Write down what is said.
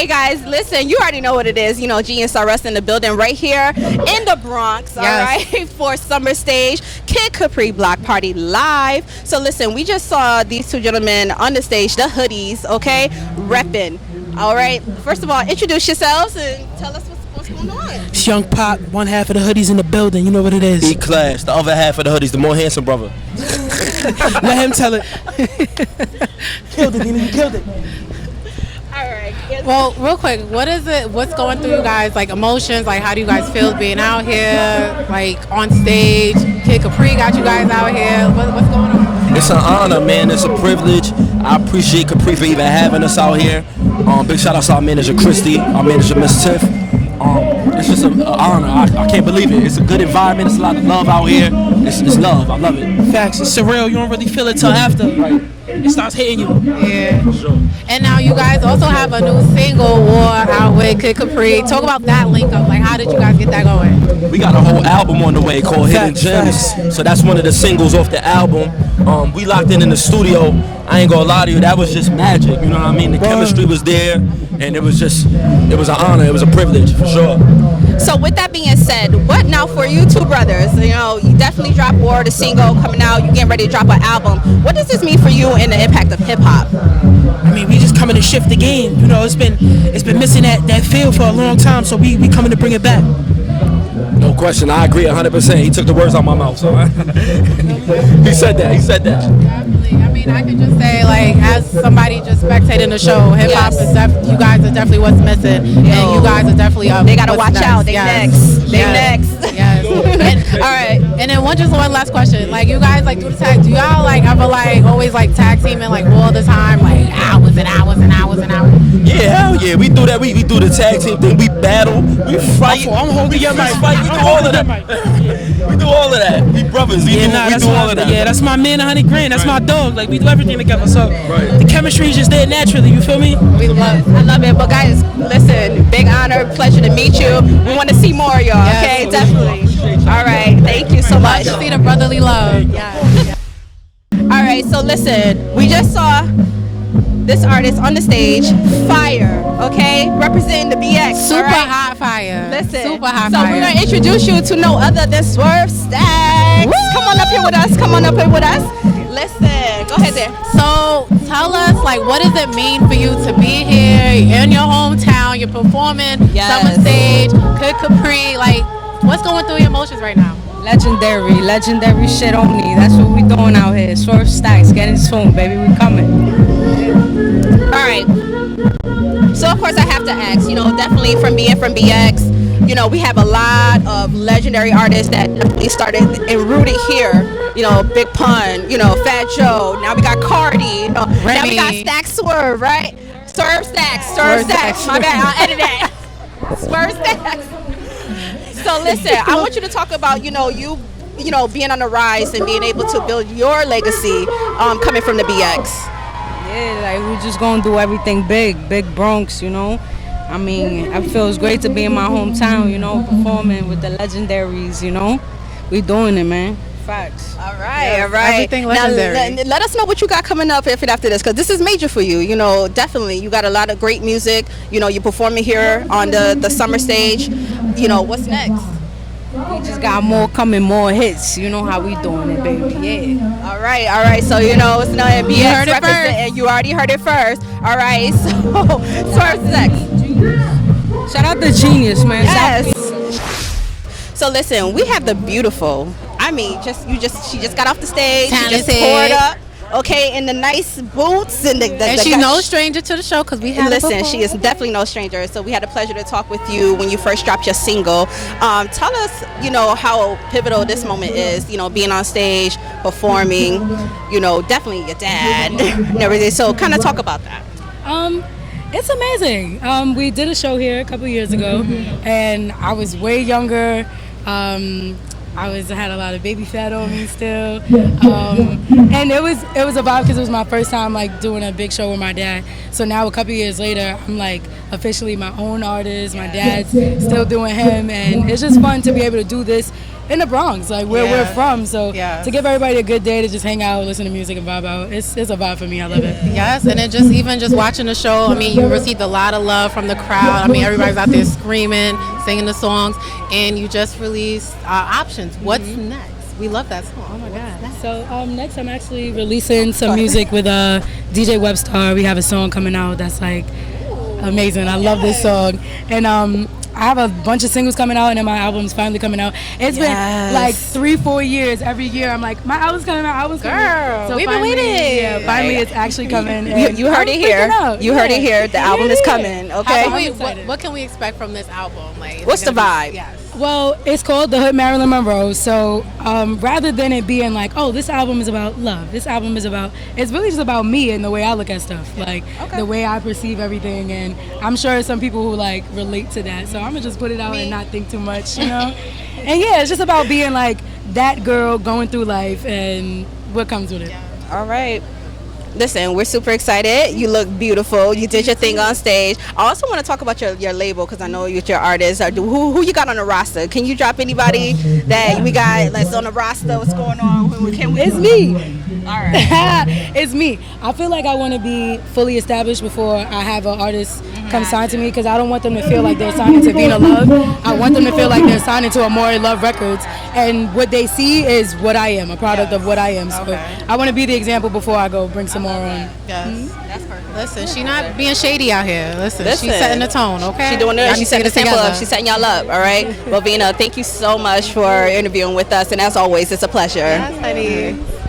Hey guys, listen, you already know what it is. You know, Geneus are us in the building right here in the Bronx, all right, for Summer Stage, Kid Capri Block Party live. So listen, we just saw these two gentlemen on the stage, the Hoodies, okay, repping. All right, first of all, introduce yourselves and tell us what's going on. It's Young Pop, one half of the Hoodies in the building. You know what it is. E-Class, the other half of the Hoodies, the more handsome brother. Let him tell it. Killed it, Vina, you killed it. All right. Well, real quick, what's going through you guys, like emotions, like how do you guys feel being out here, like on stage? Kid Capri got you guys out here. What's going on? It's an honor, man. It's a privilege. I appreciate Capri for even having us out here. Big shout out to our manager, Christy, our manager, Miss Tiff. It's just an honor. I can't believe it. It's a good environment. It's a lot of love out here. It's love. I love it. Facts. It's surreal. You don't really feel it till after. Right. It starts hitting you. Yeah. And now you guys also have a new single, War, out with Kid Capri. Talk about that link up. Like, how did you guys get that going? We got a whole album on the way called Hidden Gems. So that's one of the singles off the album. We locked in the studio. I ain't gonna lie to you, that was just magic. You know what I mean? The chemistry was there, and it was an honor. It was a privilege for sure. So with that being said, what now for you two brothers? You know, you definitely dropped War, the single coming out. You getting ready to drop an album. What does this mean for you and the impact of hip hop? I mean, we just coming to shift the game. You know, it's been missing that feel for a long time, so we coming to bring it back. No question, I agree 100%. He took the words out of my mouth, so he said that. Definitely. I mean, I could just say, like, as somebody just spectating the show, hip hop is you guys are definitely what's missing, and you guys are definitely up. They gotta watch out. They next. Yes. All right. And then one last question. Like, you guys like do the tag? Do y'all like ever like always like tag teaming like all the time, like hours and hours and hours and hours? Yeah, hell yeah. We do that. We do the tag team thing. We battle. We fight. I'm holding your mic. We do all of that. We do all of that. We brothers. We do all of that. Yeah, that's my man, 100 grand. That's my dog. Like, we do everything together. So the chemistry is just there naturally. You feel me? We love it. I love it. But guys, listen, big honor, pleasure to meet you. We want to see more of y'all. Yes. Okay, definitely. All right, thank you so much. Love to see the brotherly love. Yeah. All right, so listen, we just saw this artist on the stage, fire, okay, representing the BX. Super hot fire. Listen, super hot so fire. we're gonna introduce you to no other than Swerv Stacks. Woo! Come on up here with us. Listen, go ahead there. So tell us, like, what does it mean for you to be here in your hometown? You're performing Summer Stage, Kid Capri. Like, what's going through your emotions right now? Legendary shit only. That's what we doing out here. Swerv Stacks, getting soon, baby. We coming. All right. So of course I have to ask. You know, definitely from being from BX. You know, we have a lot of legendary artists that definitely started and rooted here. You know, Big Pun, you know, Fat Joe. Now we got Cardi. You know, now we got Stacks Swerv, right? Swerv Stacks. My bad. I'll edit that. Swerv Stacks. So listen, I want you to talk about, you know, being on the rise and being able to build your legacy coming from the BX. Yeah, like we're just gonna do everything big Bronx, you know. I mean, it feels great to be in my hometown, you know, performing with the legendaries, you know. We doing it, man. Facts. All right. Everything legendary. Now, let us know what you got coming up after this, because this is major for you. You know, definitely. You got a lot of great music. You know, you're performing here on the Summer Stage. You know, what's next? We just got more coming, more hits. You know how we doing it, baby. Yeah. All right. So, you know, it's not BX. You heard it first. And you already heard it first. All right. So, Swerv Stacks. Shout out to Geneus, man. Yes. So listen, we have the beautiful. I mean, she just got off the stage. Talented. She just poured up. Okay, in the nice boots and and she's no stranger to the show because we had. Listen, she is definitely no stranger. So we had the pleasure to talk with you when you first dropped your single. Tell us, you know, how pivotal this moment is. You know, being on stage, performing. You know, definitely your dad and everything. So kind of talk about that. It's amazing. We did a show here a couple years ago, and I was way younger. I had a lot of baby fat on me still, and it was a vibe because it was my first time like doing a big show with my dad. So now a couple years later, I'm like officially my own artist. My dad's still doing him, and it's just fun to be able to do this in the Bronx, like where we're from. So Yes. to give everybody a good day to just hang out, listen to music, and vibe out, it's a vibe for me. I love it. Yes, and it just watching the show, I mean, you received a lot of love from the crowd. I mean, everybody's out there screaming, singing the songs, and you just released Options. What's next? We love that song. Oh my God. So next, I'm actually releasing some music with DJ Webstar. We have a song coming out that's like amazing. I love this song, and I have a bunch of singles coming out, and then my album's finally coming out. It's been like 3-4 years. Every year I'm like, my album's coming out. Girl, So we've finally, been waiting. Yeah, finally it's actually coming. and You heard I'm it here. freaking out. You heard it here. The album is coming. Okay. What can we expect from this album? Like, is What's it the gonna be- vibe? Yes. Well, it's called The Hood Marilyn Monroe. So rather than it being like, oh, this album is about love, this album is about, it's really just about me and the way I look at stuff, like the way I perceive everything. And I'm sure some people who like relate to that. So I'm gonna just put it out and not think too much, you know? And yeah, it's just about being like that girl going through life and what comes with it. All right. Listen, we're super excited. You look beautiful. You did your thing on stage. I also want to talk about your label because I know you're your artist. Who you got on the roster? Can you drop anybody that we got that's on the roster? What's going on? It's me. All right. It's me. I feel like I want to be fully established before I have an artist come sign to me because I don't want them to feel like they're signing to Vina Love. I want them to feel like they're signing to Amore Love Records, and what they see is what I am, a product of what I am. So I want to be the example before I go bring some more on. Yes. That's perfect. Listen, she not being shady out here. Listen. She's setting the tone, okay? She doing it. Y'all She's need to setting the get it sample up. together. She's setting y'all up. All right. Well, Vina, thank you so much for interviewing with us, and as always, it's a pleasure. Yes, honey.